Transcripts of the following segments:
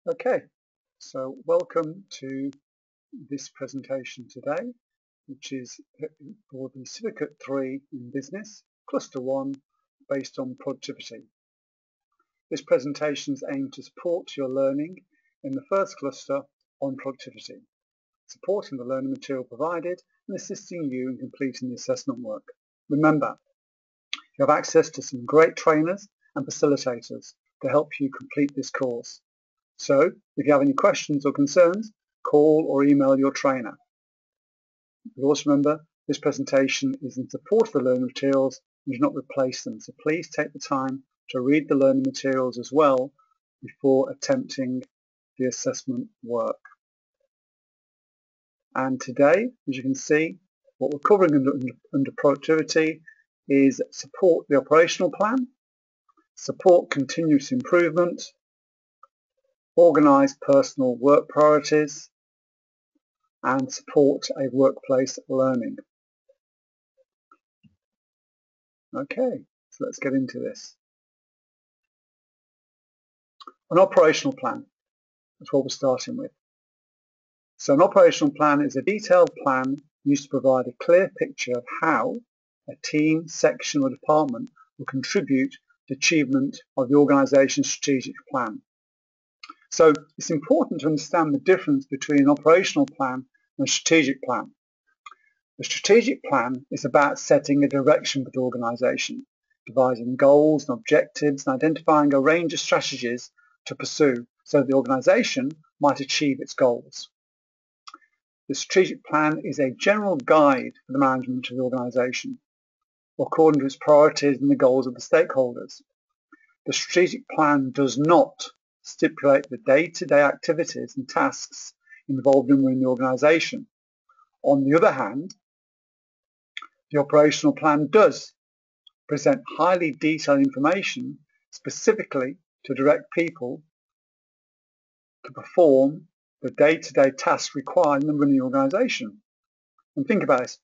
Okay, so welcome to this presentation today, which is for the Certificate 3 in Business, Cluster 1, based on productivity. This presentation is aimed to support your learning in the first cluster on productivity, supporting the learning material provided and assisting you in completing the assessment work. Remember, you have access to some great trainers and facilitators to help you complete this course. So, if you have any questions or concerns, call or email your trainer. But also remember, this presentation is in support of the learning materials and does not replace them. So please take the time to read the learning materials as well before attempting the assessment work. And today, as you can see, what we're covering under productivity is support the operational plan, support continuous improvement, organise personal work priorities, and support a workplace learning. Okay, so let's get into this. An operational plan, that's what we're starting with. So an operational plan is a detailed plan used to provide a clear picture of how a team, section or department will contribute to the achievement of the organisation's strategic plan. So it's important to understand the difference between an operational plan and a strategic plan. The strategic plan is about setting a direction for the organisation, devising goals and objectives and identifying a range of strategies to pursue so that the organisation might achieve its goals. The strategic plan is a general guide for the management of the organisation, according to its priorities and the goals of the stakeholders. The strategic plan does not stipulate the day-to-day activities and tasks involved in running the organisation. On the other hand, the operational plan does present highly detailed information specifically to direct people to perform the day-to-day tasks required in running the organisation. And think about this.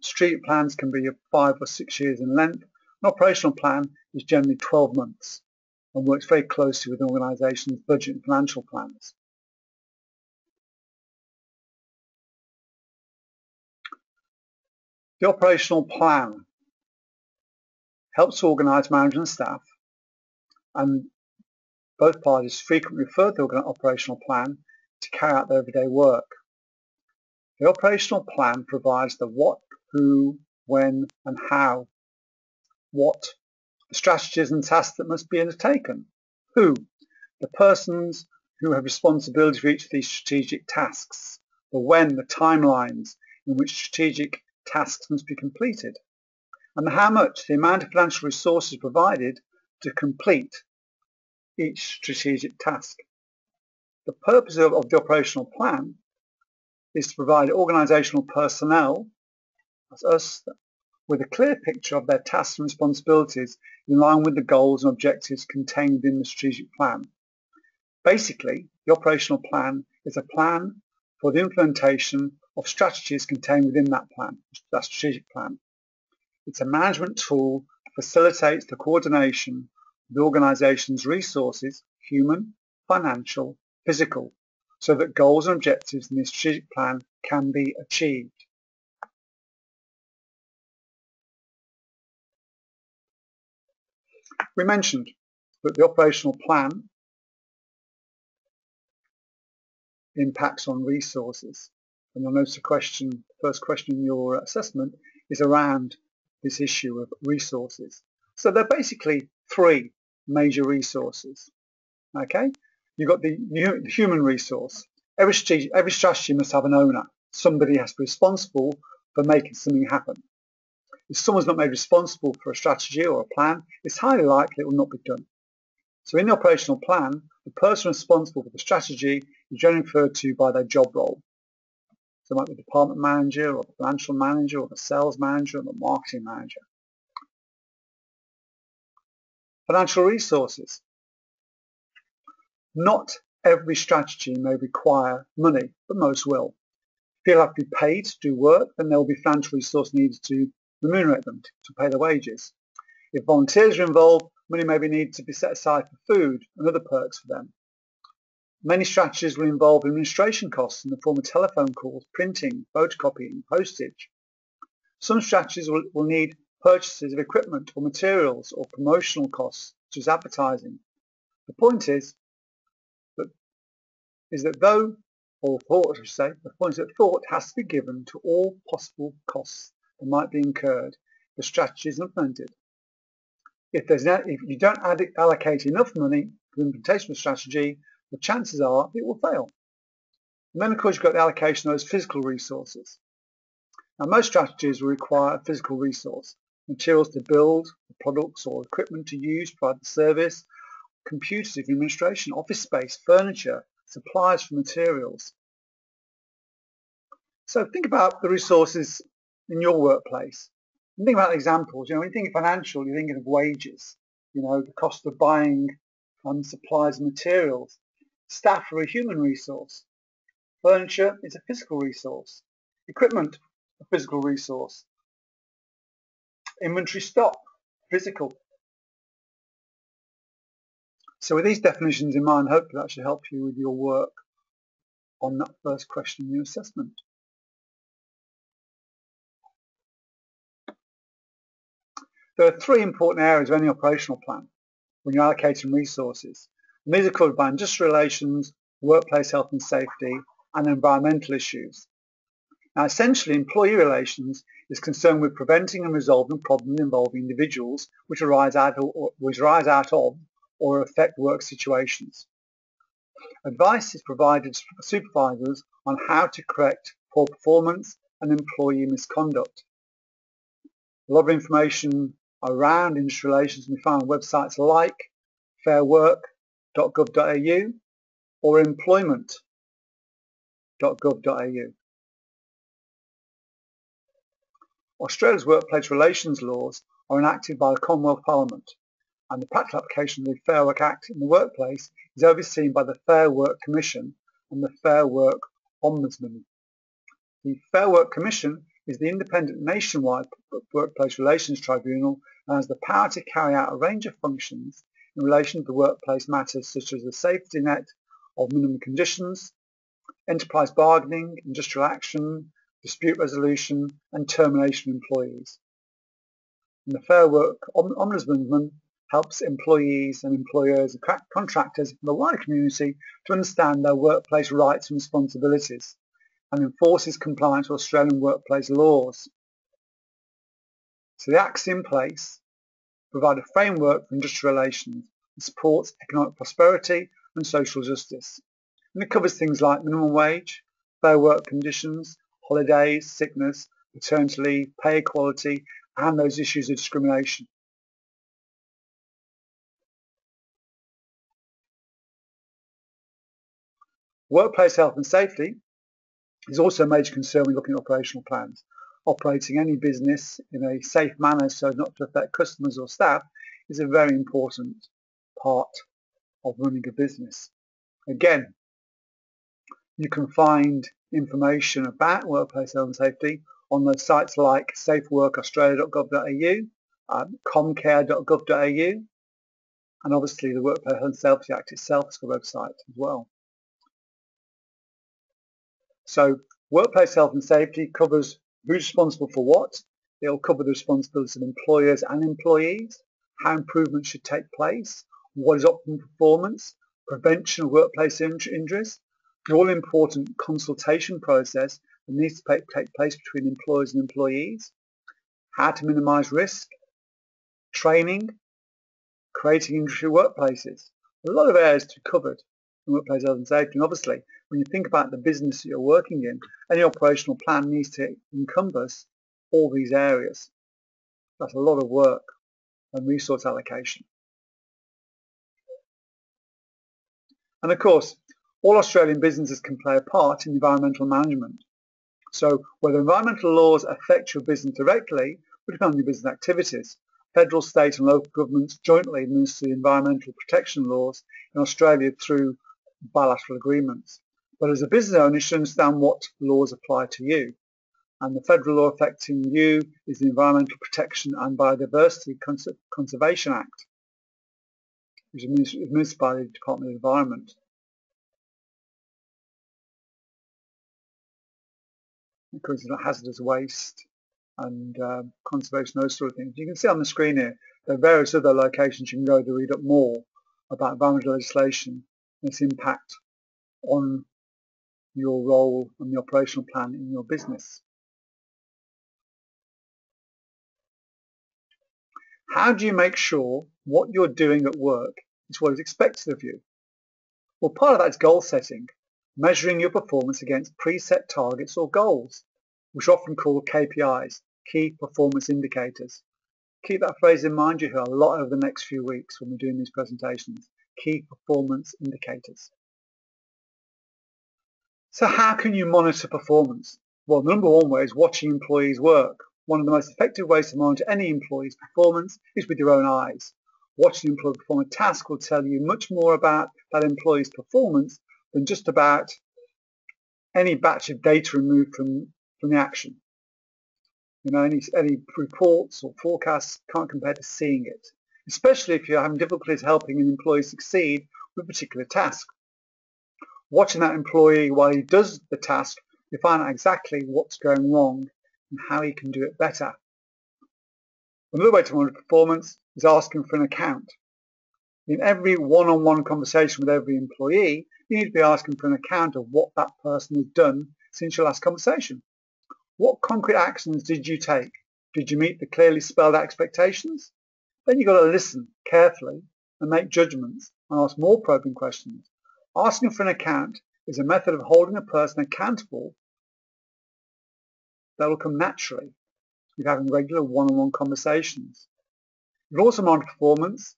Strategic plans can be 5 or 6 years in length. An operational plan is generally 12 months and works very closely with an organisation's budget and financial plans. The operational plan helps organise management and staff, and both parties frequently refer to the operational plan to carry out their everyday work. The operational plan provides the what, who, when and how. What? The strategies and tasks that must be undertaken. Who? The persons who have responsibility for each of these strategic tasks. The when? The timelines in which strategic tasks must be completed. And the how much? The amount of financial resources provided to complete each strategic task. The purpose of the operational plan is to provide organisational personnel, that's us, with a clear picture of their tasks and responsibilities in line with the goals and objectives contained within the strategic plan. Basically, the operational plan is a plan for the implementation of strategies contained within that plan, that strategic plan. It's a management tool that facilitates the coordination of the organisation's resources, human, financial, physical, so that goals and objectives in the strategic plan can be achieved. We mentioned that the operational plan impacts on resources, and you'll notice the first question in your assessment is around this issue of resources. So there are basically 3 major resources. Okay, you've got the human resource. Every strategy must have an owner. Somebody has to be responsible for making something happen. If someone's not made responsible for a strategy or a plan, it's highly likely it will not be done. So in the operational plan, the person responsible for the strategy is generally referred to by their job role. So it might be the department manager or the financial manager or the sales manager or the marketing manager. Financial resources. Not every strategy may require money, but most will. If people have to be paid to do work, then there will be financial resources needed to remunerate them, to pay their wages. If volunteers are involved, money may be needed to be set aside for food and other perks for them. Many strategies will involve administration costs in the form of telephone calls, printing, photocopying, postage. Some strategies will need purchases of equipment or materials or promotional costs, such as advertising. The point is that thought has to be given to all possible costs that might be incurred if the strategy is implemented. If you don't allocate enough money for the implementation of a strategy, the chances are it will fail. And then, of course, you've got the allocation of those physical resources. Now, most strategies will require a physical resource, materials to build, products or equipment to use, provide the service, computers for administration, office space, furniture, supplies for materials. So think about the resources in your workplace. And think about examples. When you think of financial, you're thinking of wages, the cost of buying supplies and materials. Staff are a human resource. Furniture is a physical resource. Equipment, a physical resource. Inventory stock, physical. So with these definitions in mind, hopefully that should help you with your work on that first question in your assessment. There are three important areas of any operational plan when you're allocating resources. And these are covered by industrial relations, workplace health and safety, and environmental issues. Now, essentially, employee relations is concerned with preventing and resolving problems involving individuals which arise out of or affect work situations. Advice is provided to supervisors on how to correct poor performance and employee misconduct. A lot of information around industrial relations can be found on websites like fairwork.gov.au or employment.gov.au. Australia's workplace relations laws are enacted by the Commonwealth Parliament, and the practical application of the Fair Work Act in the workplace is overseen by the Fair Work Commission and the Fair Work Ombudsman. The Fair Work Commission is the independent nationwide workplace relations tribunal and has the power to carry out a range of functions in relation to workplace matters such as the safety net of minimum conditions, enterprise bargaining, industrial action, dispute resolution and termination of employees. And the Fair Work Ombudsman helps employees and employers and contractors in the wider community to understand their workplace rights and responsibilities and enforces compliance with Australian workplace laws. So the acts in place provide a framework for industrial relations that supports economic prosperity and social justice. And it covers things like minimum wage, fair work conditions, holidays, sickness, maternity leave, pay equality, and those issues of discrimination. Workplace health and safety is also a major concern when looking at operational plans. Operating any business in a safe manner so as not to affect customers or staff is a very important part of running a business. Again, you can find information about workplace health and safety on those sites like safeworkaustralia.gov.au, comcare.gov.au, and obviously the Workplace Health and Safety Act itself is a website as well. So workplace health and safety covers who's responsible for what. It'll cover the responsibilities of employers and employees, how improvements should take place, what is optimum performance, prevention of workplace injuries, the all-important consultation process that needs to take place between employers and employees, how to minimise risk, training, creating industry workplaces. A lot of areas to be covered in workplace health and safety. And obviously, when you think about the business that you're working in, any operational plan needs to encompass all these areas. That's a lot of work and resource allocation. And of course, all Australian businesses can play a part in environmental management. So whether environmental laws affect your business directly will depend on your business activities. Federal, state and local governments jointly administer the environmental protection laws in Australia through bilateral agreements. But as a business owner, you should understand what laws apply to you. And the federal law affecting you is the Environmental Protection and Biodiversity Conservation Act, which is administered by the Department of Environment. because of hazardous waste and conservation, those sort of things. You can see on the screen here there are various other locations you can go to read up more about environmental legislation and its impact on your role and the operational plan in your business. How do you make sure what you're doing at work is what is expected of you? Well, part of that is goal setting, measuring your performance against preset targets or goals, which are often called KPIs, key performance indicators. Keep that phrase in mind. You hear a lot over the next few weeks when we're doing these presentations. Key performance indicators. So how can you monitor performance? Well, the number one way is watching employees work. One of the most effective ways to monitor any employee's performance is with your own eyes. Watching an employee perform a task will tell you much more about that employee's performance than just about any batch of data removed from the action. You know, any reports or forecasts can't compare to seeing it, especially if you're having difficulties helping an employee succeed with a particular task. Watching that employee while he does the task, you find out exactly what's going wrong and how he can do it better. Another way to monitor performance is asking for an account. In every one-on-one conversation with every employee, you need to be asking for an account of what that person has done since your last conversation. What concrete actions did you take? Did you meet the clearly spelled out expectations? Then you've got to listen carefully and make judgments and ask more probing questions. Asking for an account is a method of holding a person accountable that will come naturally with having regular one-on-one conversations. You can also monitor performance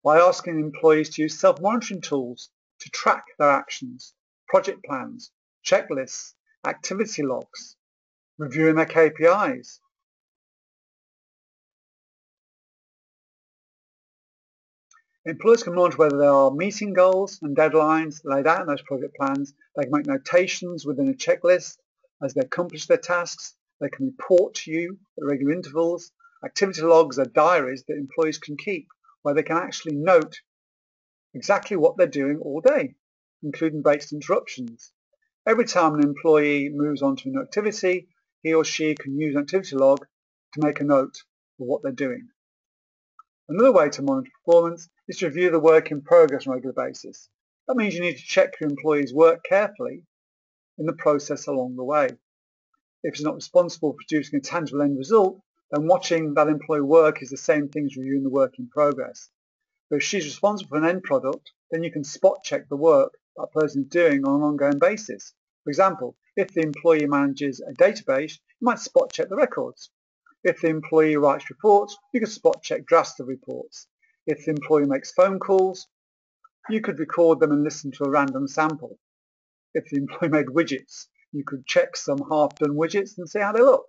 by asking employees to use self-monitoring tools to track their actions, project plans, checklists, activity logs, reviewing their KPIs. Employers can monitor whether they are meeting goals and deadlines laid out in those project plans. They can make notations within a checklist as they accomplish their tasks. They can report to you at regular intervals. Activity logs are diaries that employees can keep where they can actually note exactly what they're doing all day, including breaks and interruptions. Every time an employee moves on to a new activity, he or she can use an activity log to make a note of what they're doing. Another way to monitor performance is to review the work in progress on a regular basis. That means you need to check your employee's work carefully in the process along the way. If he's not responsible for producing a tangible end result, then watching that employee work is the same thing as reviewing the work in progress. But if she's responsible for an end product, then you can spot check the work that person is doing on an ongoing basis. For example, if the employee manages a database, you might spot check the records. If the employee writes reports, you can spot check drafts of reports. If the employee makes phone calls, you could record them and listen to a random sample. If the employee made widgets, you could check some half-done widgets and see how they look.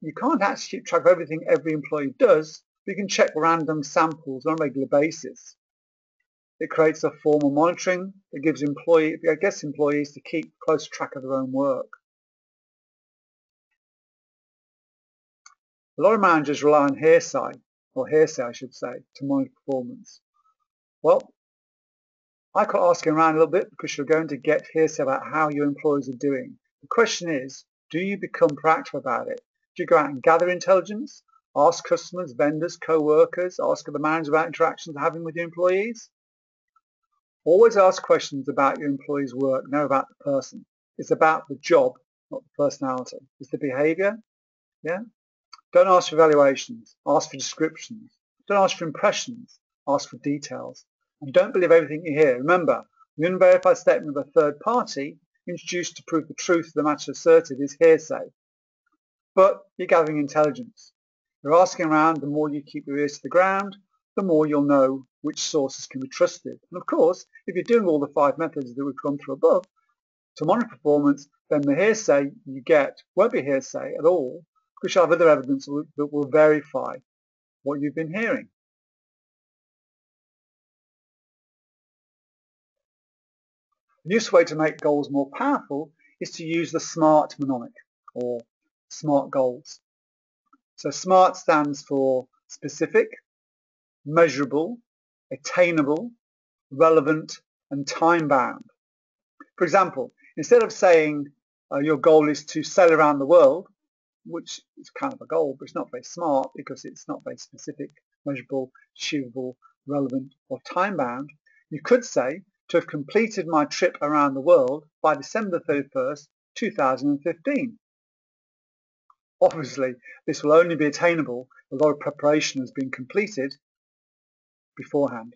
You can't actually keep track of everything every employee does, but you can check random samples on a regular basis. It creates a form of monitoring that gets employees to keep close track of their own work. A lot of managers rely on hearsay I should say, to monitor performance. Well, I got asking around a little bit because you're going to get hearsay about how your employees are doing. The question is, do you become proactive about it? Do you go out and gather intelligence, ask customers, vendors, co-workers, ask the manager about interactions they're having with your employees? Always ask questions about your employees' work, never about the person. It's about the job, not the personality. It's the behaviour, yeah? Don't ask for evaluations, ask for descriptions. Don't ask for impressions, ask for details. And don't believe everything you hear. Remember, the unverified statement of a third party introduced to prove the truth of the matter asserted is hearsay. But you're gathering intelligence. You're asking around, the more you keep your ears to the ground, the more you'll know which sources can be trusted. And of course, if you're doing all the 5 methods that we've gone through above to monitor performance, then the hearsay you get won't be hearsay at all, because you'll have other evidence that will verify what you've been hearing. The useful way to make goals more powerful is to use the SMART mnemonic, or SMART goals. So SMART stands for specific, measurable, attainable, relevant, and time-bound. For example, instead of saying your goal is to sell around the world, which is kind of a goal, but it's not very smart because it's not very specific, measurable, achievable, relevant, or time-bound. You could say to have completed my trip around the world by December 31st, 2015. Obviously, this will only be attainable if a lot of preparation has been completed beforehand.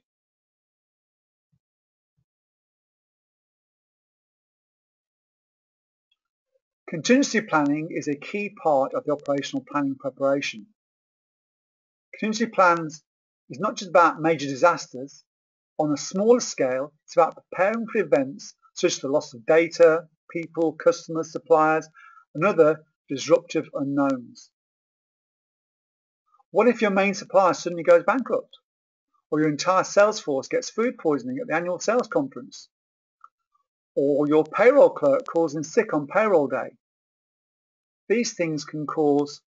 Contingency planning is a key part of the operational planning preparation. Contingency plans is not just about major disasters. On a smaller scale, it's about preparing for events such as the loss of data, people, customers, suppliers, and other disruptive unknowns. What if your main supplier suddenly goes bankrupt? Or your entire sales force gets food poisoning at the annual sales conference? Or your payroll clerk calls in sick on payroll day? These things can cause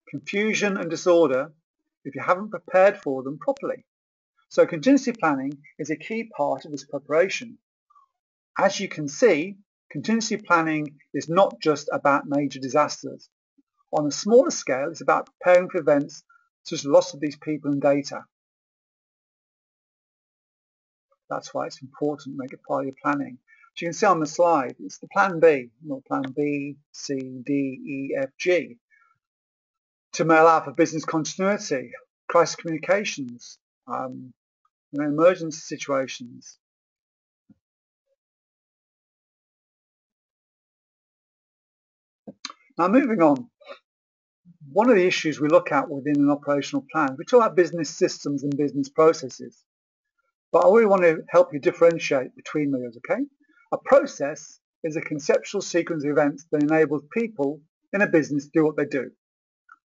confusion and disorder if you haven't prepared for them properly. So contingency planning is a key part of this preparation. As you can see, contingency planning is not just about major disasters. On a smaller scale, it's about preparing for events such as the loss of these people and data. That's why it's important to make it part of your planning. As you can see on the slide, it's the plan B, not plan B, C, D, E, F, G. To mail out for business continuity, crisis communications, emergency situations. Now moving on, one of the issues we look at within an operational plan, we talk about business systems and business processes. But I really want to help you differentiate between those, okay? A process is a conceptual sequence of events that enables people in a business to do what they do.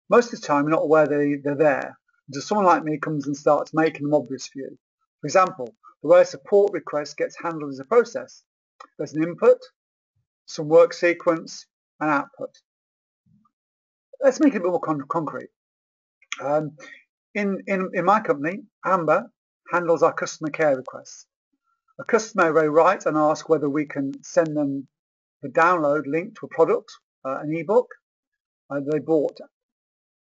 Most of the time, you're not aware they're there until someone like me comes and starts making them obvious for you. For example, the way a support request gets handled is a process. There's an input, some work sequence, and output. Let's make it a bit more concrete. In my company, Amber handles our customer care requests. A customer may write and ask whether we can send them the download link to a product, an ebook they bought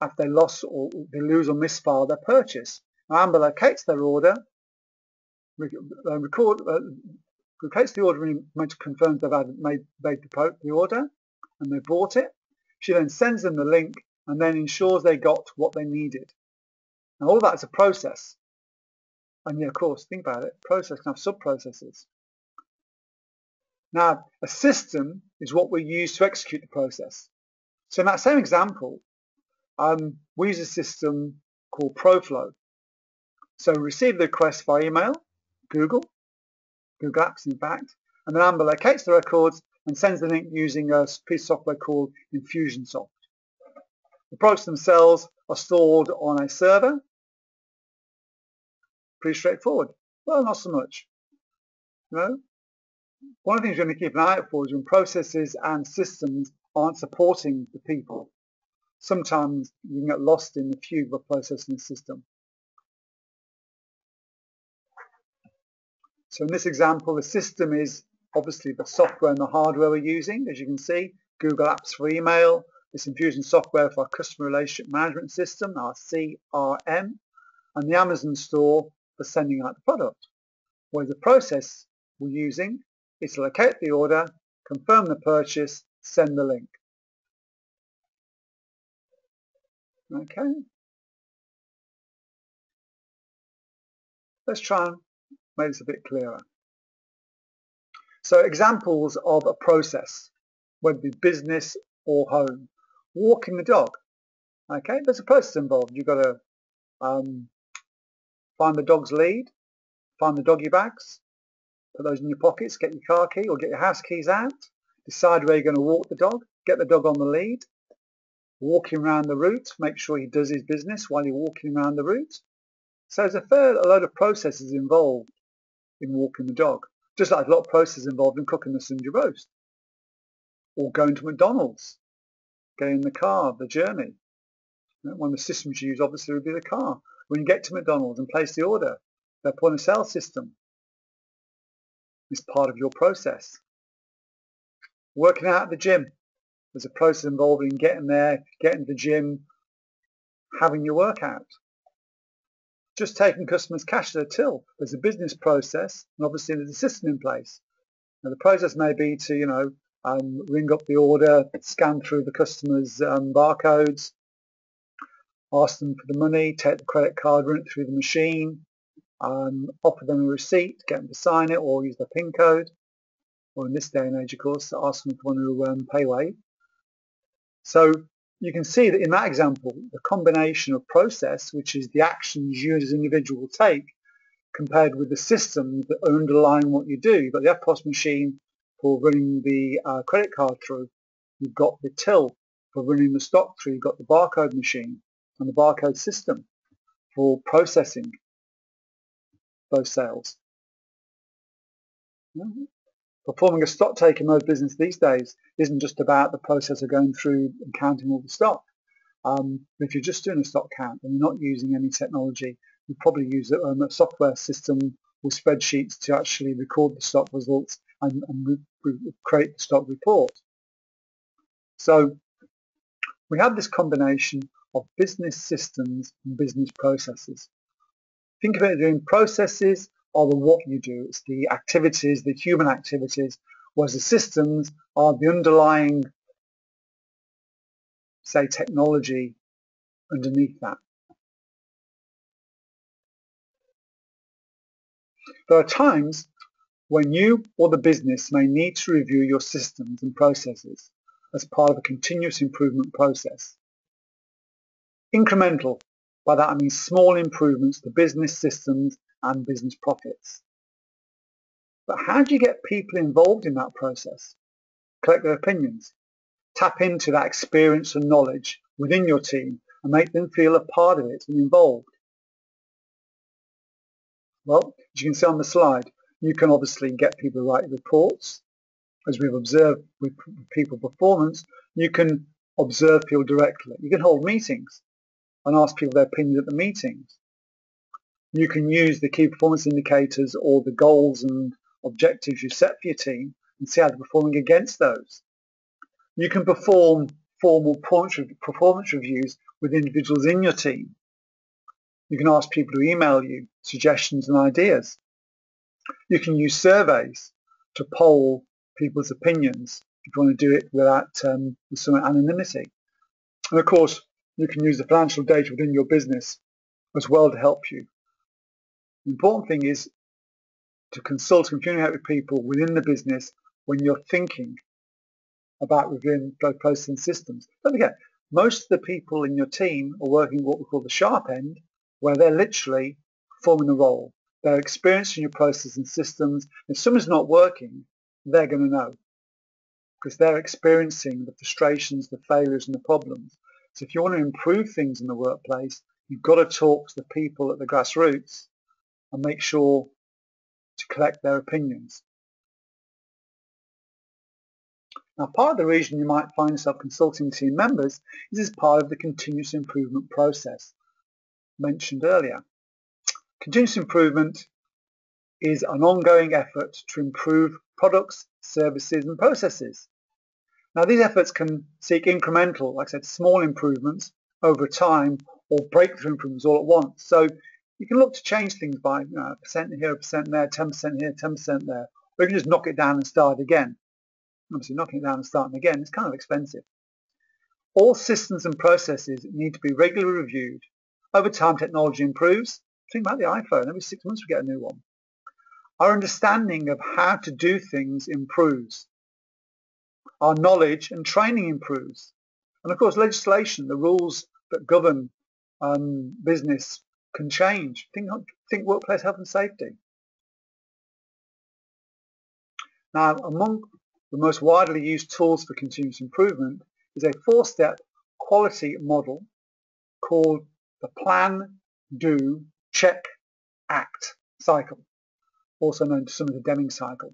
after they lost or they lose or misfile their purchase. Now, Amber locates their order, locates the order and confirms they've made the order and they bought it. She then sends them the link and then ensures they got what they needed. Now, all of that is a process. And yeah, of course, think about it, process can have sub-processes. Now, a system is what we use to execute the process. So in that same example, we use a system called ProFlow. So we receive the request via email, Google Apps in fact, and then Amber locates the records and sends the link using a piece of software called Infusionsoft. The products themselves are stored on a server. Pretty straightforward. Well, not so much. No. One of the things you're going to keep an eye out for is when processes and systems aren't supporting the people. Sometimes you can get lost in the fugue of a process and a system. So in this example, the system is obviously the software and the hardware we're using. As you can see, Google Apps for email, this Infusion software for our customer relationship management system, our CRM, and the Amazon store for sending out the product. Where the process we're using is to locate the order, confirm the purchase, send the link. Okay. Let's try and make this a bit clearer. So examples of a process, whether it be business or home. Walking the dog. Okay, there's a process involved. You've got to find the dog's lead, find the doggy bags, put those in your pockets, get your car key or get your house keys out, decide where you're going to walk the dog, get the dog on the lead, walk him around the route, make sure he does his business while you're walking around the route. So there's a load of processes involved in walking the dog, just like a lot of processes involved in cooking the Sunday roast, or going to McDonald's, getting in the car, the journey. One of the systems you use obviously would be the car. When you get to McDonald's and place the order, their point of sale system is part of your process. Working out at the gym, There's a process involved in getting there, getting to the gym, having your workout. Just taking customers' cash to the till. There's a business process, and obviously there's a system in place. Now, the process may be to, ring up the order, scan through the customer's barcodes, ask them for the money, take the credit card, run it through the machine, offer them a receipt, get them to sign it or use their PIN code, or in this day and age, of course, ask them if they want to pay wave. So you can see that in that example, the combination of process, which is the actions you as an individual take, compared with the systems that are underlying what you do. You've got the FPOS machine for running the credit card through. You've got the till for running the stock through. You've got the barcode machine and the barcode system for processing those sales. Performing a stock take in most business these days isn't just about the process of going through and counting all the stock. If you're just doing a stock count and you're not using any technology, you probably use a software system with spreadsheets to actually record the stock results and create the stock report. So we have this combination of business systems and business processes. Think of it as doing processes are the what you do. It's the activities, the human activities, whereas the systems are the underlying, say, technology underneath that. There are times when you or the business may need to review your systems and processes as part of a continuous improvement process. Incremental, by that I mean small improvements to business systems and business profits. But how do you get people involved in that process? Collect their opinions. Tap into that experience and knowledge within your team and make them feel a part of it and involved. Well, as you can see on the slide, you can obviously get people to write reports. As we've observed with people performance, you can observe people directly. You can hold meetings and ask people their opinions at the meetings. You can use the key performance indicators or the goals and objectives you set for your team and see how they're performing against those. You can perform formal performance reviews with individuals in your team. You can ask people to email you suggestions and ideas. You can use surveys to poll people's opinions if you want to do it without with some anonymity. And of course, you can use the financial data within your business as well to help you. The important thing is to consult and communicate with people within the business when you're thinking about reviewing both processes and systems. Don't forget, most of the people in your team are working what we call the sharp end, where they're literally performing a role. They're experiencing your processes and systems. If something's not working, they're going to know because they're experiencing the frustrations, the failures, and the problems. So if you want to improve things in the workplace, you've got to talk to the people at the grassroots and make sure to collect their opinions. Now, part of the reason you might find yourself consulting team members is as part of the continuous improvement process mentioned earlier. Continuous improvement is an ongoing effort to improve products, services, and processes. Now, these efforts can seek incremental, like I said, small improvements over time or breakthrough improvements all at once. So you can look to change things by a percent here, a percent there, 10% here, 10% there, or you can just knock it down and start again. Obviously, knocking it down and starting again is kind of expensive. All systems and processes need to be regularly reviewed. Over time, technology improves. Think about the iPhone. Every 6 months we get a new one. Our understanding of how to do things improves. Our knowledge and training improves. And of course, legislation, the rules that govern business can change. Think workplace health and safety. Now, among the most widely used tools for continuous improvement is a 4-step quality model called the Plan, Do, Check, Act cycle, also known as some of the Deming cycle.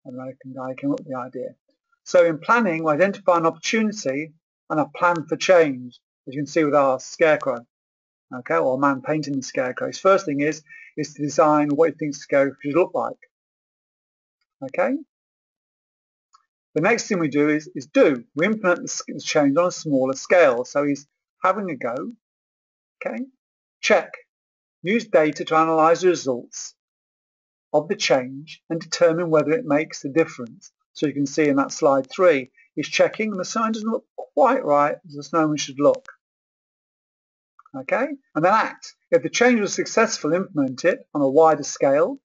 An American guy came up with the idea. So in planning, we identify an opportunity and a plan for change, as you can see with our scarecrow, okay, or a man painting the scarecrow. His first thing is to design what he thinks the scarecrow should look like. Okay? The next thing we do is do. We implement the change on a smaller scale. So he's having a go. Okay. Check. Use data to analyze the results of the change and determine whether it makes a difference. So you can see in that slide 3, he's checking and the sign doesn't look quite right as the snowman should look. Okay, and then act. If the change was successful, implement it on a wider scale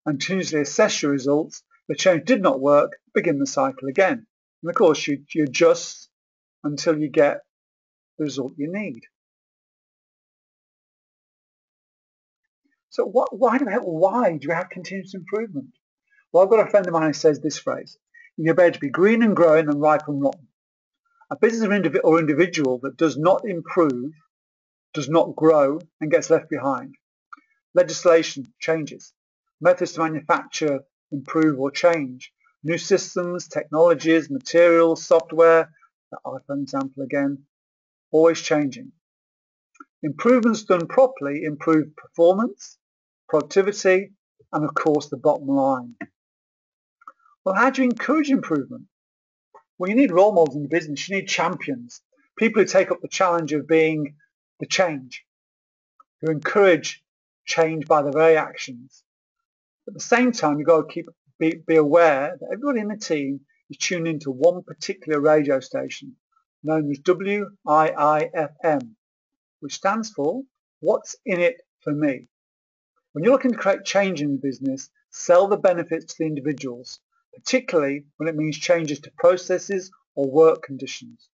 and continuously assess your results. If the change did not work, begin the cycle again. And of course, you adjust until you get the result you need. So why do we have continuous improvement? Well, I've got a friend of mine who says this phrase: you're better to be green and growing than ripe and rotten. A business or individual that does not improve, does not grow, and gets left behind. Legislation changes. Methods to manufacture improve or change. New systems, technologies, materials, software, the iPhone example again, always changing. Improvements done properly improve performance, productivity, and of course the bottom line. Well, how do you encourage improvement? Well, you need role models in the business. You need champions, people who take up the challenge of being the change, who encourage change by their very actions. At the same time, you've got to be aware that everybody in the team is tuned into one particular radio station known as WIIFM, which stands for What's in it for me. When you're looking to create change in the business, sell the benefits to the individuals, particularly when it means changes to processes or work conditions.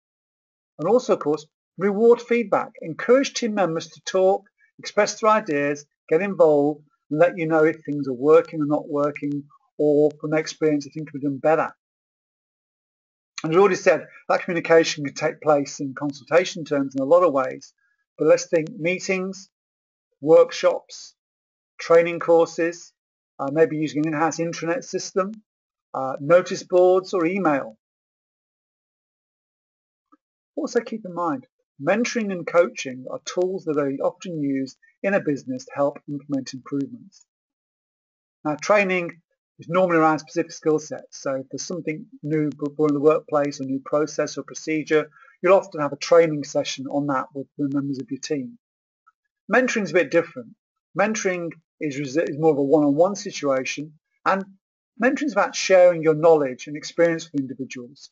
And also, of course, reward feedback. Encourage team members to talk, express their ideas, get involved, and let you know if things are working or not working, or from their experience, if things could be done better. And as I already said, that communication can take place in consultation terms in a lot of ways. But let's think meetings, workshops, training courses, maybe using an in-house intranet system, notice boards or email. Also keep in mind, mentoring and coaching are tools that are often used in a business to help implement improvements. Now, training is normally around specific skill sets. So if there's something new in the workplace, a new process or procedure, you'll often have a training session on that with the members of your team. Mentoring is a bit different. Mentoring is more of a one-on-one situation, and mentoring is about sharing your knowledge and experience with individuals.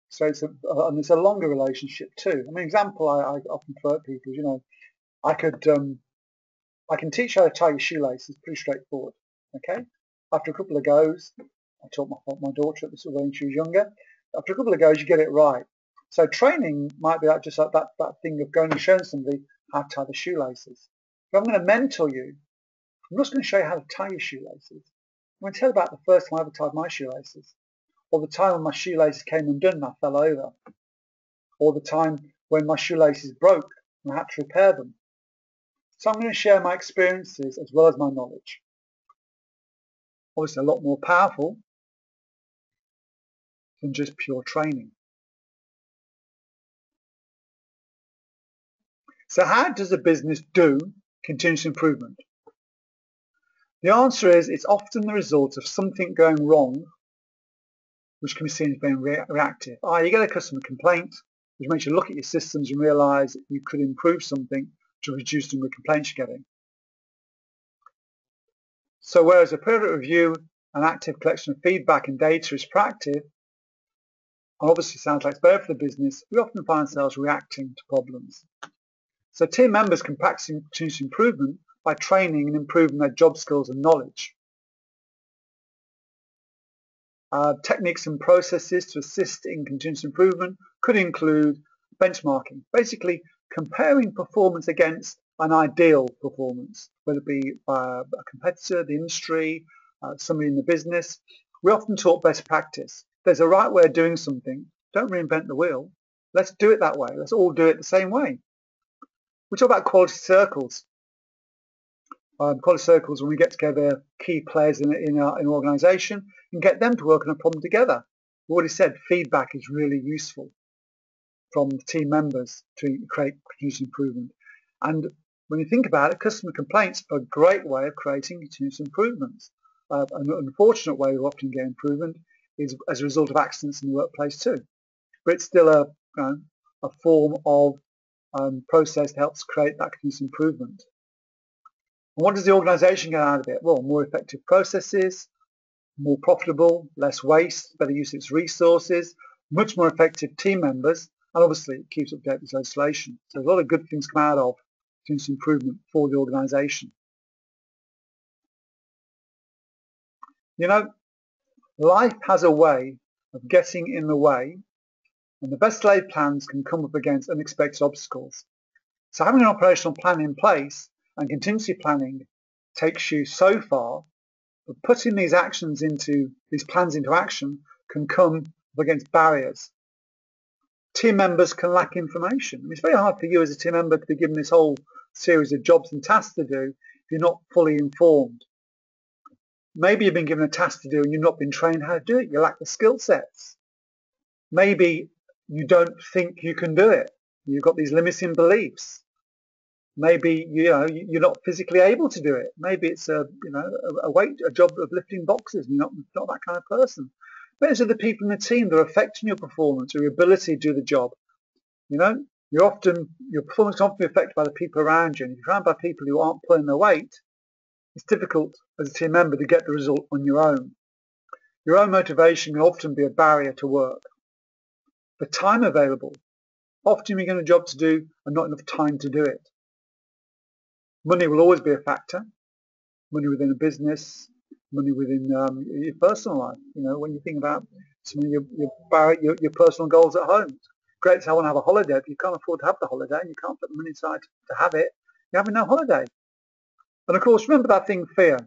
So it's a longer relationship too. I mean, example I often throw at people is, I can teach you how to tie your shoelaces, pretty straightforward. Okay. After a couple of goes, I taught my daughter at this when she was younger. After a couple of goes, you get it right. So training might be just like that thing of going and showing somebody how to tie the shoelaces. If I'm going to mentor you, I'm just going to show you how to tie your shoelaces. I'm going to tell you about the first time I ever tied my shoelaces, or the time when my shoelaces came undone and I fell over, or the time when my shoelaces broke and I had to repair them. So I'm going to share my experiences as well as my knowledge. Obviously a lot more powerful than just pure training. So how does a business do continuous improvement? The answer is it's often the result of something going wrong, which can be seen as being reactive. You get a customer complaint, which makes you look at your systems and realise that you could improve something to reduce the number of complaints you're getting. So whereas a periodic review, an active collection of feedback and data is proactive, and obviously sounds like it's better for the business, we often find ourselves reacting to problems. So team members can practice continuous improvement by training and improving their job skills and knowledge. Techniques and processes to assist in continuous improvement could include benchmarking, basically comparing performance against an ideal performance, whether it be a competitor, the industry, somebody in the business. We often talk better practice. There's a right way of doing something. Don't reinvent the wheel. Let's do it that way. Let's all do it the same way. We talk about quality circles. Quality circles, when we get together key players in an organisation and get them to work on a problem together. We've already said feedback is really useful from the team members to create continuous improvement. And when you think about it, customer complaints are a great way of creating continuous improvements. an unfortunate way we often get improvement is as a result of accidents in the workplace too. But it's still a form of process that helps create that continuous improvement. And what does the organisation get out of it? Well, more effective processes, more profitable, less waste, better use of its resources, much more effective team members, and obviously it keeps up to date with legislation. So a lot of good things come out of continuous improvement for the organisation. You know, life has a way of getting in the way, and the best laid plans can come up against unexpected obstacles. So having an operational plan in place and contingency planning takes you so far, but putting these plans into action can come up against barriers. Team members can lack information. It's very hard for you as a team member to be given this whole series of jobs and tasks to do if you're not fully informed. Maybe you've been given a task to do and you've not been trained how to do it. You lack the skill sets. Maybe you don't think you can do it. You've got these limiting beliefs. Maybe you're not physically able to do it. Maybe it's a job of lifting boxes. You're not that kind of person. Those are the people in the team that are affecting your performance or your ability to do the job. Your performance can often be affected by the people around you. And if you're surrounded by people who aren't pulling their weight, it's difficult as a team member to get the result on your own. Your own motivation can often be a barrier to work. The time available, often you're given a job to do and not enough time to do it. Money will always be a factor. Money within a business, money within your personal life. When you think about some of your personal goals at home. It's great to say I want to have a holiday, but you can't afford to have the holiday and you can't put the money aside to have it. You're having no holiday. And of course, remember that thing, fear.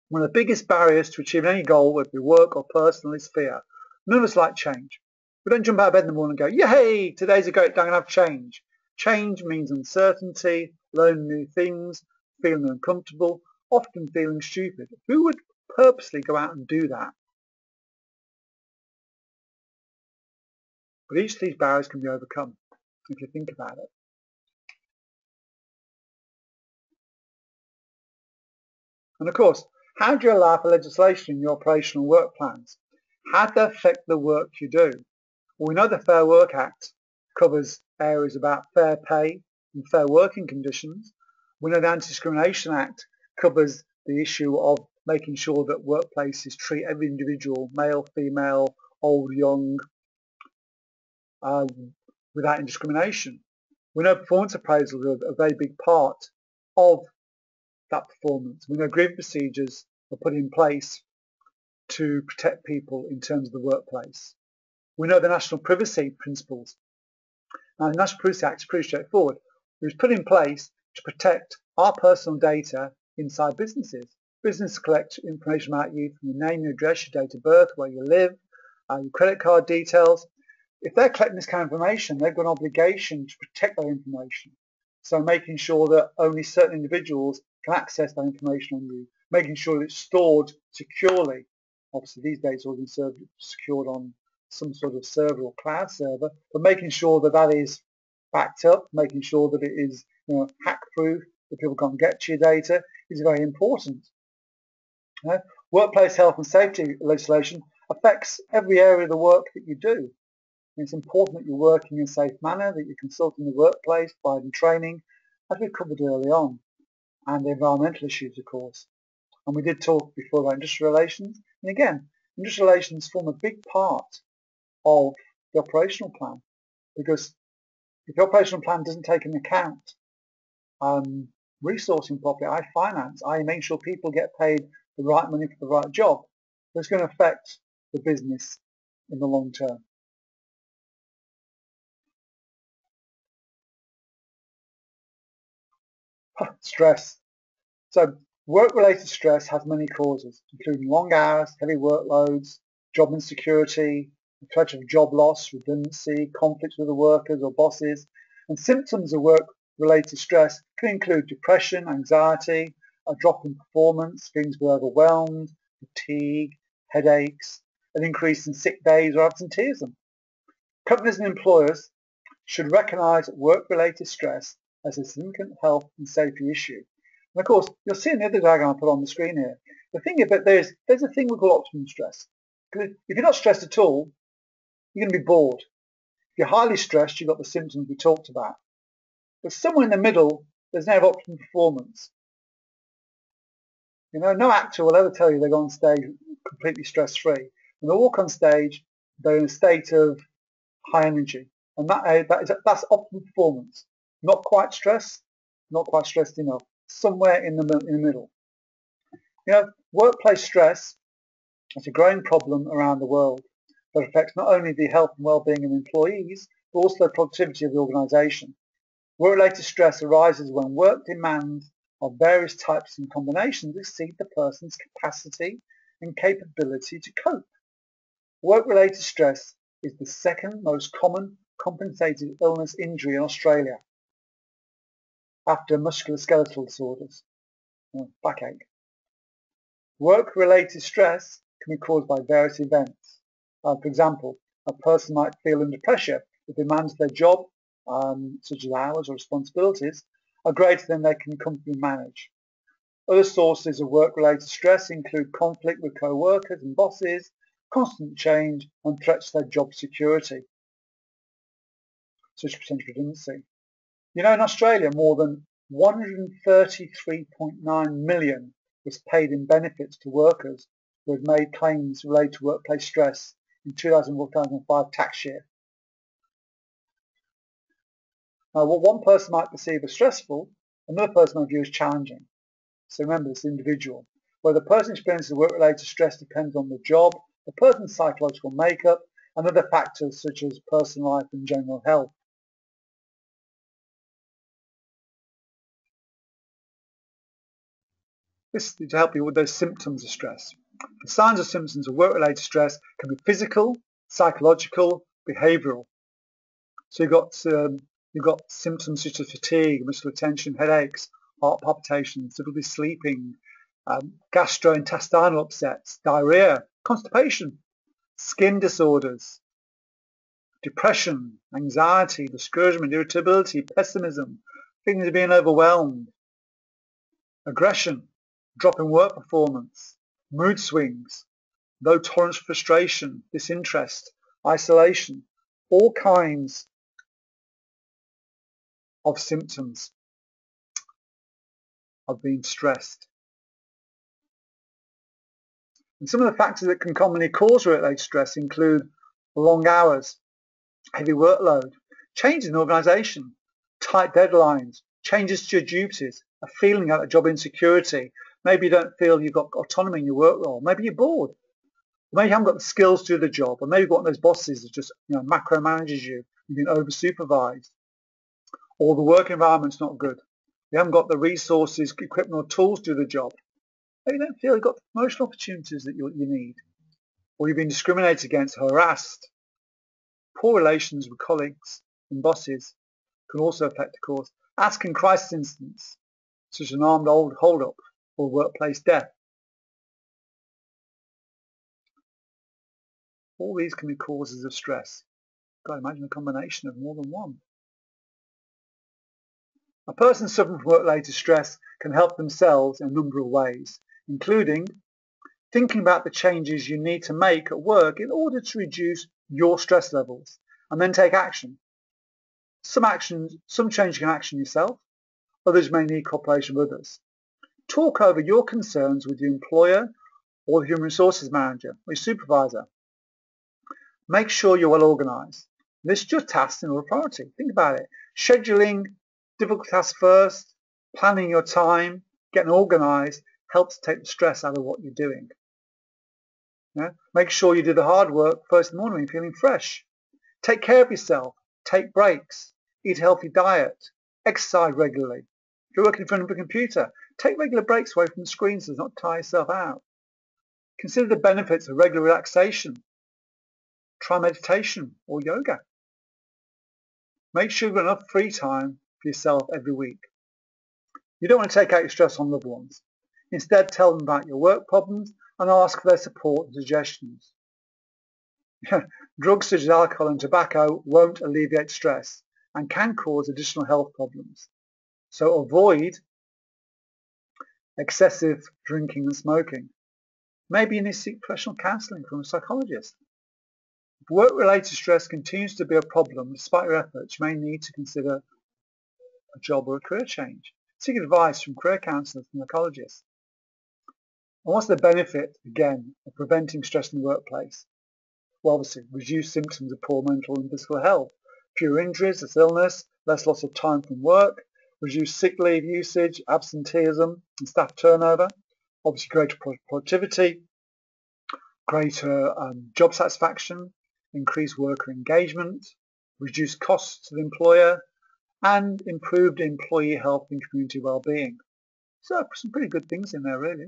One of the biggest barriers to achieving any goal, whether it be work or personal, is fear. None of us like change. We don't jump out of bed in the morning and go, yay, today's a great day, I'm going to have change. Change means uncertainty, learning new things, feeling uncomfortable, often feeling stupid. Who would purposely go out and do that? But each of these barriers can be overcome if you think about it. And of course, how do you allow for legislation in your operational work plans? How does that affect the work you do? Well, we know the Fair Work Act covers areas about fair pay and fair working conditions. We know the Anti-Discrimination Act covers the issue of making sure that workplaces treat every individual, male, female, old, young, without any discrimination. We know performance appraisals are a very big part of that performance. We know grievance procedures are put in place to protect people in terms of the workplace. We know the national privacy principles. Now, the National Privacy Act is pretty straightforward. It was put in place to protect our personal data inside businesses. Businesses collect information about you from your name, your address, your date of birth, where you live, your credit card details. If they're collecting this kind of information, they've got an obligation to protect that information. So making sure that only certain individuals can access that information on you, making sure it's stored securely. Obviously, these days it's all been secured on some sort of server or cloud server, but making sure that that is backed up, making sure that it is hack-proof, that people can't get to your data, is very important. Workplace health and safety legislation affects every area of the work that you do. It's important that you're working in a safe manner, that you're consulting the workplace, providing training, as we covered early on, and the environmental issues, of course. And we did talk before about industrial relations. And again, industrial relations form a big part of the operational plan, because if the operational plan doesn't take into account resourcing properly, finance, make sure people get paid the right money for the right job, it's going to affect the business in the long term. Stress. So work-related stress has many causes, including long hours, heavy workloads, job insecurity, the threat of job loss, redundancy, conflicts with the workers or bosses. And symptoms of work-related stress can include depression, anxiety, a drop in performance, feelings of overwhelmed, fatigue, headaches, an increase in sick days or absenteeism. Companies and employers should recognise work-related stress as a significant health and safety issue. And of course, you'll see in the other diagram I put on the screen here, The thing is that there's a thing we call optimum stress. Because if you're not stressed at all, you're going to be bored. If you're highly stressed, you've got the symptoms we talked about. But somewhere in the middle, there's no optimum performance. You know, no actor will ever tell you they go on stage completely stress-free. When they walk on stage, they're in a state of high energy, and that's optimal performance. Not quite stressed, not quite stressed enough. Somewhere in the middle. You know, workplace stress is a growing problem around the world that affects not only the health and well-being of employees, but also the productivity of the organisation. Work-related stress arises when work demands of various types and combinations exceed the person's capacity and capability to cope. Work-related stress is the second most common compensated illness injury in Australia after musculoskeletal disorders, backache. Work-related stress can be caused by various events. For example, a person might feel under pressure if the demands of their job, such as hours or responsibilities, are greater than they can comfortably manage. Other sources of work-related stress include conflict with co-workers and bosses, constant change, and threats to their job security, such as potential redundancy. You know, in Australia, more than 133.9 million was paid in benefits to workers who had made claims related to workplace stress in 2004-2005 tax year. Now, what one person might perceive as stressful, another person might view as challenging. So remember, this individual. Whether the person experiences work-related stress depends on the job, the person's psychological makeup, and other factors such as personal life and general health. This is to help you with those symptoms of stress. The signs or symptoms of work-related stress can be physical, psychological, behavioural. So you've got symptoms such as fatigue, muscular tension, headaches, heart palpitations, difficulty sleeping, gastrointestinal upsets, diarrhea, constipation, skin disorders, depression, anxiety, discouragement, irritability, pessimism, feelings of being overwhelmed, aggression, drop in work performance, mood swings, low tolerance for frustration, disinterest, isolation, all kinds of symptoms of being stressed. And some of the factors that can commonly cause work-related stress include long hours, heavy workload, changes in organisation, tight deadlines, changes to your duties, a feeling of job insecurity. Maybe you don't feel you've got autonomy in your work role. Maybe you're bored. Maybe you haven't got the skills to do the job. Or maybe you've got one of those bosses that just macromanages you. You've been over-supervised. Or the work environment's not good. You haven't got the resources, equipment or tools to do the job. Maybe you don't feel you've got the promotional opportunities that you need. Or you've been discriminated against, harassed. Poor relations with colleagues and bosses can also affect the cause. Ask in crisis incidents, such as an armed hold-up or workplace death. All these can be causes of stress. You've got to imagine a combination of more than one. A person suffering from work-related stress can help themselves in a number of ways, including thinking about the changes you need to make at work in order to reduce your stress levels, and then take action. Some change you can action yourself, others may need cooperation with others. Talk over your concerns with your employer or the human resources manager or your supervisor. Make sure you're well organised. List your tasks in order of priority. Think about it. Scheduling difficult tasks first, planning your time, getting organised helps take the stress out of what you're doing. Make sure you do the hard work first in the morning when you're feeling fresh. Take care of yourself. Take breaks. Eat a healthy diet. Exercise regularly. If you're working in front of a computer, take regular breaks away from the screen so as not to tire yourself out. Consider the benefits of regular relaxation. Try meditation or yoga. Make sure you've got enough free time for yourself every week. You don't want to take out your stress on loved ones. Instead, tell them about your work problems and ask for their support and suggestions. Drugs such as alcohol and tobacco won't alleviate stress and can cause additional health problems. So avoid excessive drinking and smoking. Maybe you need to seek professional counselling from a psychologist. If work-related stress continues to be a problem despite your efforts, you may need to consider a job or a career change. Seek advice from career counsellors and psychologists. And what's the benefit, again, of preventing stress in the workplace? Well, obviously, reduce symptoms of poor mental and physical health, fewer injuries, less illness, less loss of time from work, reduce sick leave usage, absenteeism and staff turnover, obviously greater productivity, greater job satisfaction, increased worker engagement, reduced costs to the employer, and improved employee health and community well-being. So some pretty good things in there, really.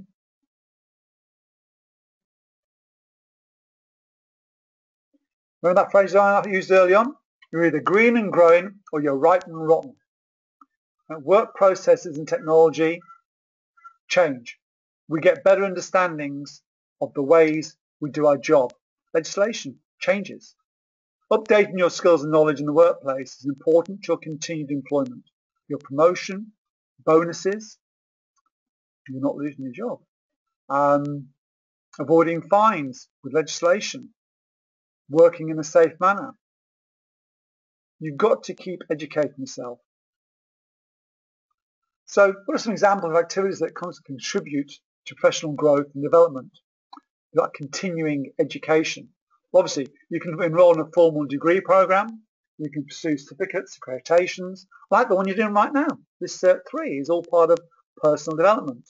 Remember that phrase I used early on? You're either green and growing or you're ripe and rotten. Work processes and technology change. We get better understandings of the ways we do our job. Legislation changes. Updating your skills and knowledge in the workplace is important to your continued employment, your promotion, bonuses, you're not losing your job. Avoiding fines with legislation, working in a safe manner. You've got to keep educating yourself. So what are some examples of activities that contribute to professional growth and development? You've got continuing education. Obviously, you can enroll in a formal degree program. You can pursue certificates, accreditations, like the one you're doing right now. This Cert 3 is all part of personal development.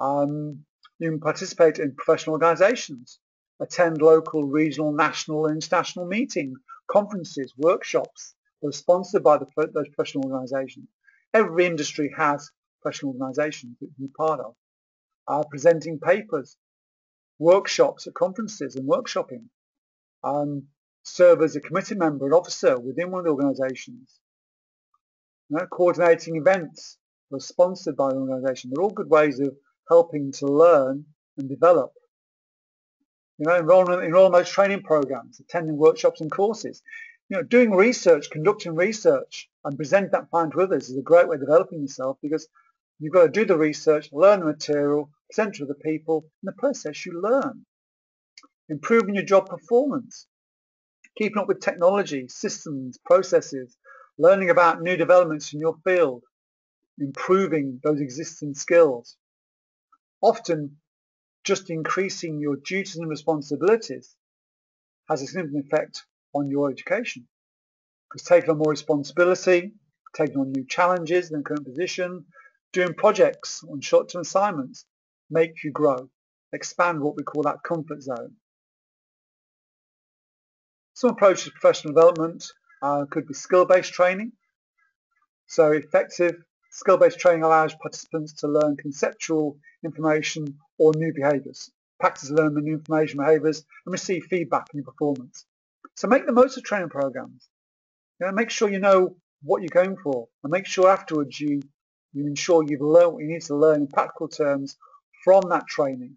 You can participate in professional organisations, attend local, regional, national and international meetings, conferences, workshops that are sponsored by those professional organisations. Every industry has professional organisations that you can be part of. Presenting papers, workshops at conferences and workshopping. Serve as a committee member and officer within one of the organisations. Coordinating events that are sponsored by the organisation. They're all good ways of helping to learn and develop. Enroll in those training programs, attending workshops and courses. Doing research, conducting research and presenting that find to others is a great way of developing yourself, because you've got to do the research, learn the material, present to other people. In the process, you learn. Improving your job performance. Keeping up with technology, systems, processes, learning about new developments in your field, improving those existing skills. Often, just increasing your duties and responsibilities has a significant effect on your education. Because taking on more responsibility, taking on new challenges in the current position, doing projects on short-term assignments make you grow, expand what we call that comfort zone. Some approaches to professional development could be skill-based training. So effective skill-based training allows participants to learn conceptual information or new behaviours, practice learn the new information behaviours and receive feedback on your performance. So make the most of training programs. Make sure you know what you're going for, and make sure afterwards you ensure you've learned what you need to learn in practical terms from that training.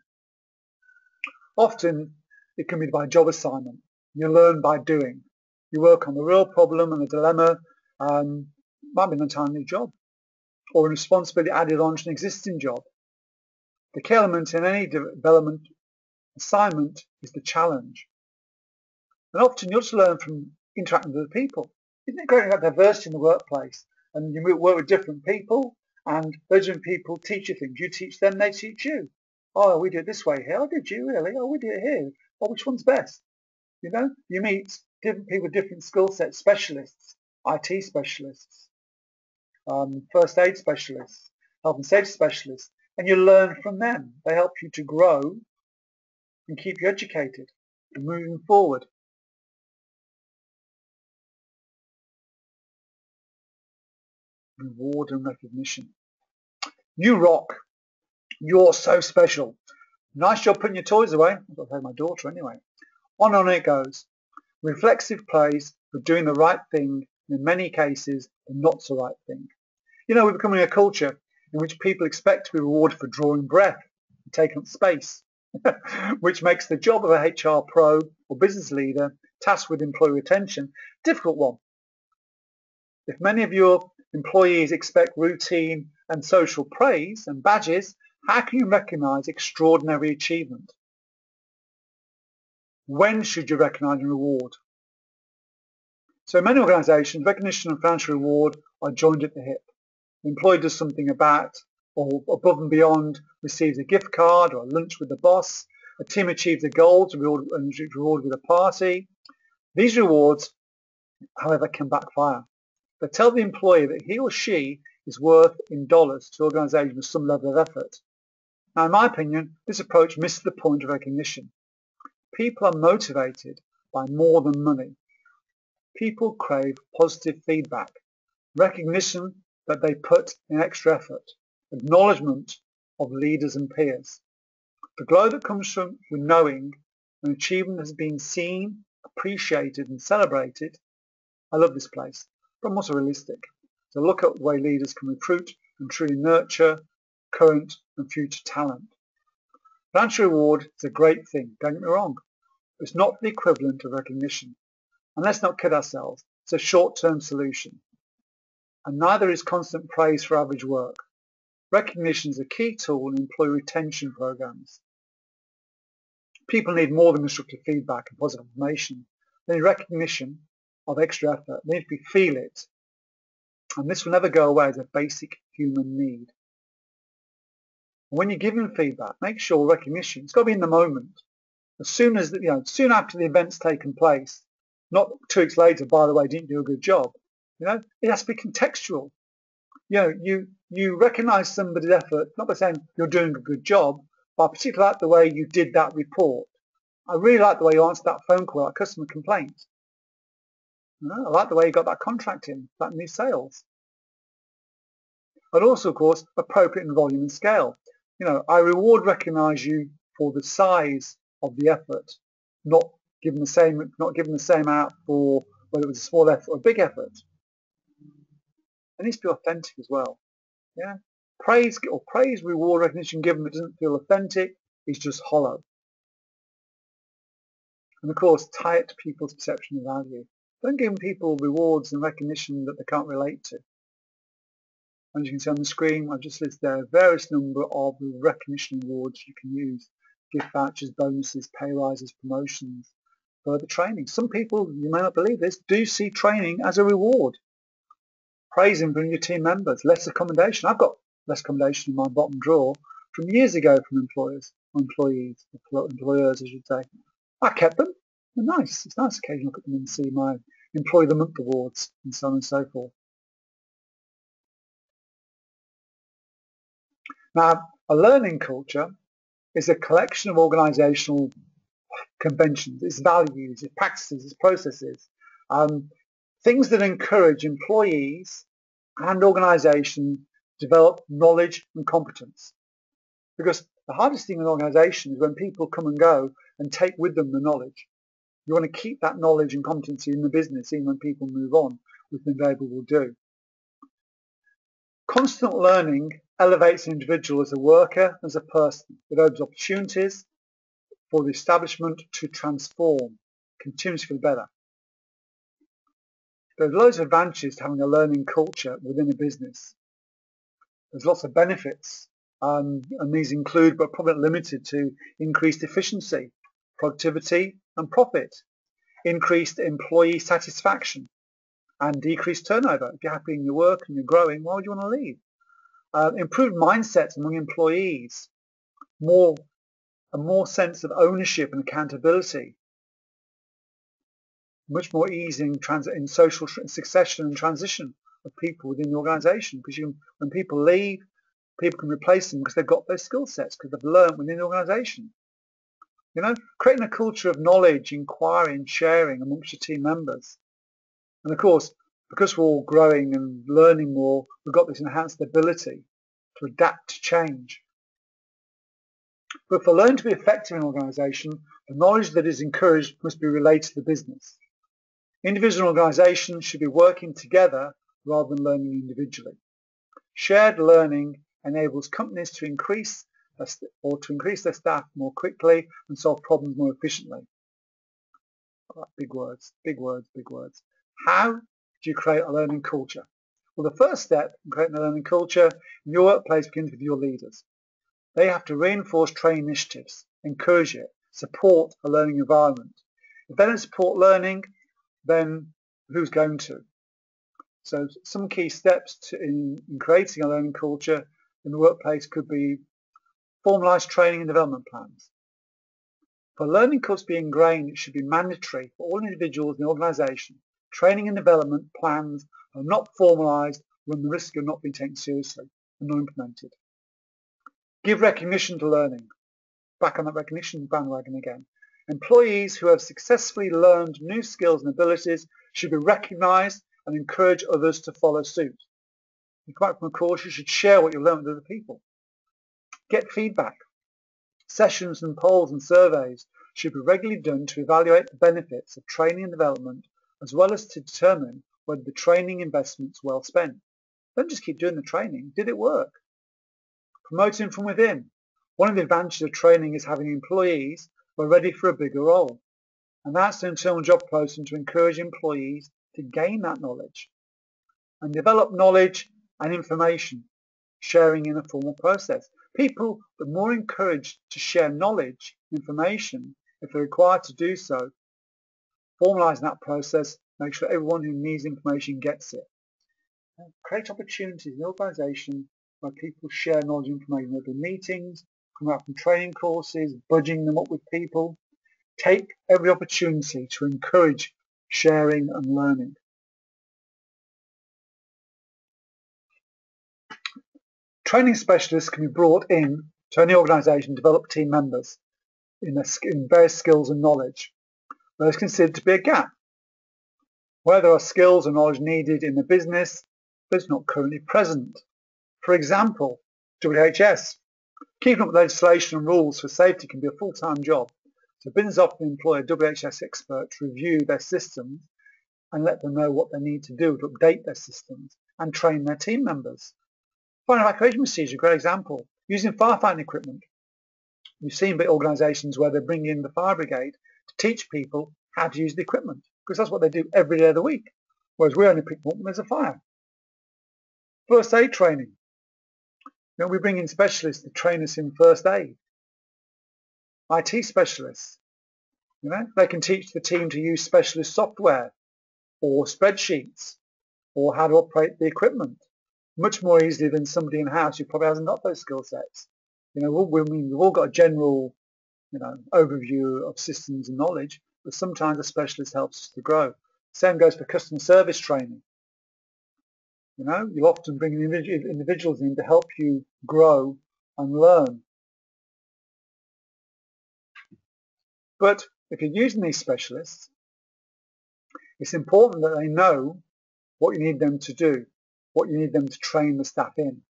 Often it can be by job assignment. You learn by doing. You work on the real problem and the dilemma. Might be an entirely new job, or a responsibility added on to an existing job. The key element in any development assignment is the challenge. And often you'll just learn from interacting with other people. Isn't it great to have diversity in the workplace? And you work with different people, and those different people teach you things. You teach them, they teach you. Oh, we do it this way here. Oh, did you really? Oh, we do it here. Oh, which one's best? You meet different people with different skill sets, specialists, IT specialists, first aid specialists, health and safety specialists, and you learn from them. They help you to grow and keep you educated and moving forward. Reward and recognition. You rock. You're so special. Nice job putting your toys away. I've got to play my daughter anyway. On it goes. Reflexive praise for doing the right thing, and in many cases, the not so right thing. We're becoming a culture in which people expect to be rewarded for drawing breath and taking up space, which makes the job of a HR pro or business leader tasked with employee retention a difficult one. If many of your employees expect routine and social praise and badges, How can you recognise extraordinary achievement? When should you recognise and reward? So in many organisations, recognition and financial reward are joined at the hip. The employee does something about or above and beyond, receives a gift card or a lunch with the boss. A team achieves a goal and is rewarded with a party. These rewards, however, can backfire. They tell the employee that he or she is worth in dollars to the organisation with some level of effort. Now, in my opinion, this approach misses the point of recognition. People are motivated by more than money. People crave positive feedback, recognition that they put in extra effort, acknowledgement of leaders and peers. The glow that comes from knowing an achievement has been seen, appreciated and celebrated. I love this place, but I'm also realistic. So look at the way leaders can recruit and truly nurture current and future talent. Financial reward is a great thing, don't get me wrong, but it's not the equivalent of recognition. And let's not kid ourselves, it's a short-term solution. And neither is constant praise for average work. Recognition is a key tool in employee retention programs. People need more than constructive feedback and positive information. They need recognition of extra effort. They need to feel it. And this will never go away as a basic human need. And when you're giving feedback, make sure recognition, it's got to be in the moment. As soon as, soon after the event's taken place, not 2 weeks later, by the way, didn't do a good job. It has to be contextual. You recognise somebody's effort, not by saying you're doing a good job, but I particularly like the way you did that report. I really like the way you answered that phone call, that customer complaint. I like the way you got that contract in, that new sales. But also, of course, appropriate in volume and scale. I recognise you for the size of the effort, not given the same out for whether it was a small effort or a big effort. It needs to be authentic as well. Yeah, praise, reward, recognition given that doesn't feel authentic is just hollow. And of course, tie it to people's perception of value. Don't give people rewards and recognition that they can't relate to. As you can see on the screen, I've just listed there a various number of recognition awards you can use. Gift vouchers, bonuses, pay rises, promotions, further training. Some people, you may not believe this, do see training as a reward. Praising from your team members, less accommodation. I've got less accommodation in my bottom drawer from years ago from employers, I should say. I kept them. They're nice. It's nice occasionally look at them and see my Employee of the Month awards and so on and so forth. Now, a learning culture is a collection of organizational conventions, its values, its practices, its processes, things that encourage employees and organizations to develop knowledge and competence. Because the hardest thing in an organization is when people come and go and take with them the knowledge. You want to keep that knowledge and competency in the business even when people move on, which invariably will do. Constant learning elevates an individual as a worker, as a person. It opens opportunities for the establishment to transform, continuously for the better. There's loads of advantages to having a learning culture within a business. There's lots of benefits, and these include, but probably not limited to, increased efficiency, productivity and profit, increased employee satisfaction, and decreased turnover. If you're happy in your work and you're growing, why would you want to leave? Improved mindsets among employees, a more sense of ownership and accountability, much more easy in social succession and transition of people within the organisation, because when people leave, people can replace them because they've got those skill sets, because they've learned within the organisation. Creating a culture of knowledge, inquiry and sharing amongst your team members. And of course, because we're all growing and learning more, we've got this enhanced ability to adapt to change. But for learning to be effective in an organisation, the knowledge that is encouraged must be related to the business. Individual organisations should be working together rather than learning individually. Shared learning enables companies to increase their staff more quickly and solve problems more efficiently. Big words, big words, big words. How do you create a learning culture? Well, the first step in creating a learning culture in your workplace begins with your leaders. They have to reinforce training initiatives, encourage it, support a learning environment. If they don't support learning, then who's going to? So some key steps in creating a learning culture in the workplace could be formalised training and development plans. For learning culture to be ingrained, it should be mandatory for all individuals in the organisation. Training and development plans are not formalised, run the risk of not being taken seriously and not implemented. Give recognition to learning. Back on that recognition bandwagon again. Employees who have successfully learned new skills and abilities should be recognised and encourage others to follow suit. You come back from a course, you should share what you've learned with other people. Get feedback. Sessions and polls and surveys should be regularly done to evaluate the benefits of training and development, as well as to determine whether the training investment's well spent. Don't just keep doing the training. Did it work? Promoting from within. One of the advantages of training is having employees who are ready for a bigger role. And that's the internal job posting to encourage employees to gain that knowledge and develop knowledge and information, sharing in a formal process. People are more encouraged to share knowledge, information, if they're required to do so. Formalising that process, make sure everyone who needs information gets it. Create opportunities in the organisation where people share knowledge and information. There'll be meetings, come out from training courses, budging them up with people. Take every opportunity to encourage sharing and learning. Training specialists can be brought in to any organisation to develop team members in various skills and knowledge. There is considered to be a gap where there are skills and knowledge needed in the business but it's not currently present. For example, WHS. Keeping up with legislation and rules for safety can be a full-time job. So businesses often employ a WHS expert to review their systems and let them know what they need to do to update their systems and train their team members. Fire evacuation procedure, a great example. Using firefighting equipment. We've seen organisations where they bring in the fire brigade to teach people how to use the equipment, because that's what they do every day of the week, whereas we only pick them up when there's a fire. First aid training. We bring in specialists to train us in first aid. IT specialists. They can teach the team to use specialist software or spreadsheets or how to operate the equipment much more easily than somebody in-house who probably hasn't got those skill sets. We've all got a general overview of systems and knowledge, but sometimes a specialist helps us to grow. Same goes for customer service training. You'll often bring individuals in to help you grow and learn. But if you're using these specialists, it's important that they know what you need them to do, what you need them to train the staff in.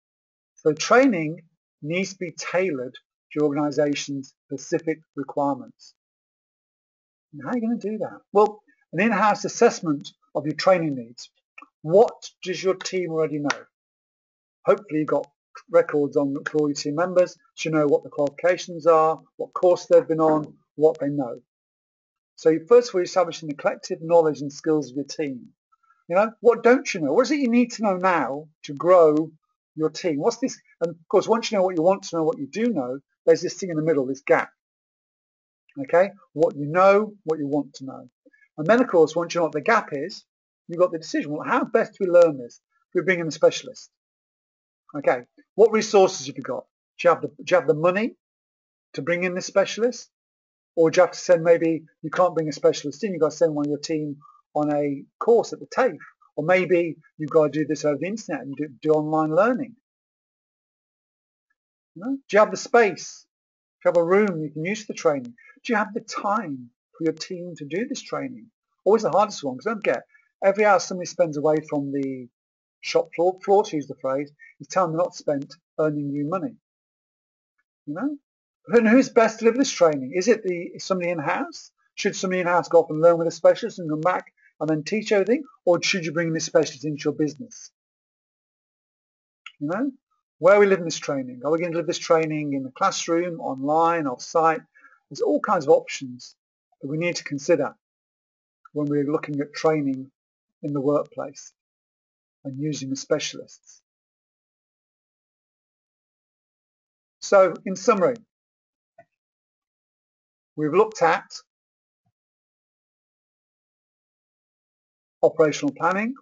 So training needs to be tailored to your organization's specific requirements. And how are you going to do that? Well, an in-house assessment of your training needs. What does your team already know? Hopefully you've got records on for all your team members, so you know what the qualifications are, what course they've been on, what they know. So first of all, you're establishing the collective knowledge and skills of your team. What don't you know? What is it you need to know now to grow your team? What's this? And of course, once you know what you want to know, what you do know, there's this thing in the middle, this gap. Okay? What you know, what you want to know. And then, of course, once you know what the gap is, you've got the decision. Well, how best do we learn this? We bring in a specialist. Okay. What resources have you got? Do you have the money to bring in this specialist? Or do you have to send, maybe you can't bring a specialist in, you've got to send one of your team on a course at the TAFE. Or maybe you've got to do this over the internet and do online learning. Do you have the space? Do you have a room you can use for the training? Do you have the time for your team to do this training? Always the hardest one, because don't forget, every hour somebody spends away from the shop floor to use the phrase, is time not spent earning you money. And who's best to deliver this training? Is it somebody in-house? Should somebody in-house go off and learn with a specialist and come back and then teach everything? Or should you bring this specialist into your business? Where are we living this training? Are we going to live this training in the classroom, online, off-site? There's all kinds of options that we need to consider when we're looking at training in the workplace and using the specialists. So in summary, we've looked at operational planning,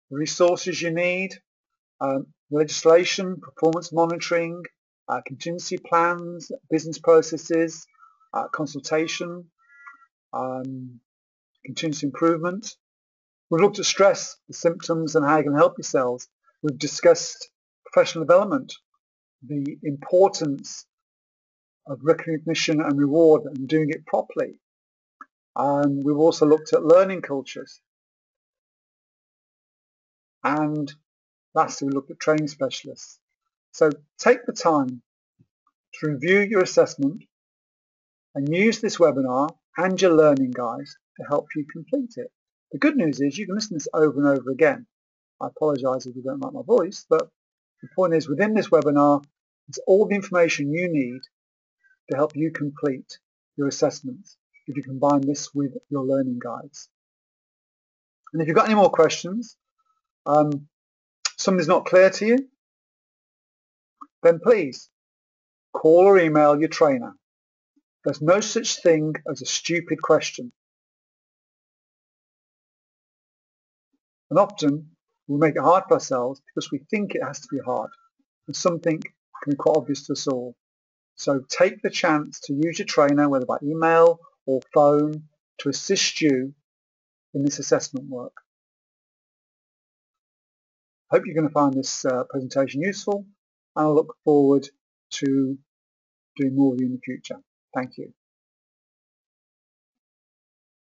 the resources you need, legislation, performance monitoring, contingency plans, business processes, consultation, continuous improvement. We've looked at stress, the symptoms and how you can help yourselves. We've discussed professional development, the importance of recognition and reward and doing it properly. We've also looked at learning cultures. And lastly, we looked at training specialists. So take the time to review your assessment and use this webinar and your learning guides to help you complete it. The good news is you can listen to this over and over again. I apologise if you don't like my voice, but the point is within this webinar is all the information you need to help you complete your assessments if you combine this with your learning guides. And if you've got any more questions, something's not clear to you, then please call or email your trainer. There's no such thing as a stupid question. And often we make it hard for ourselves because we think it has to be hard. And something can be quite obvious to us all. So take the chance to use your trainer, whether by email or phone, to assist you in this assessment work. I hope you're going to find this presentation useful, and I look forward to doing more with you in the future. Thank you.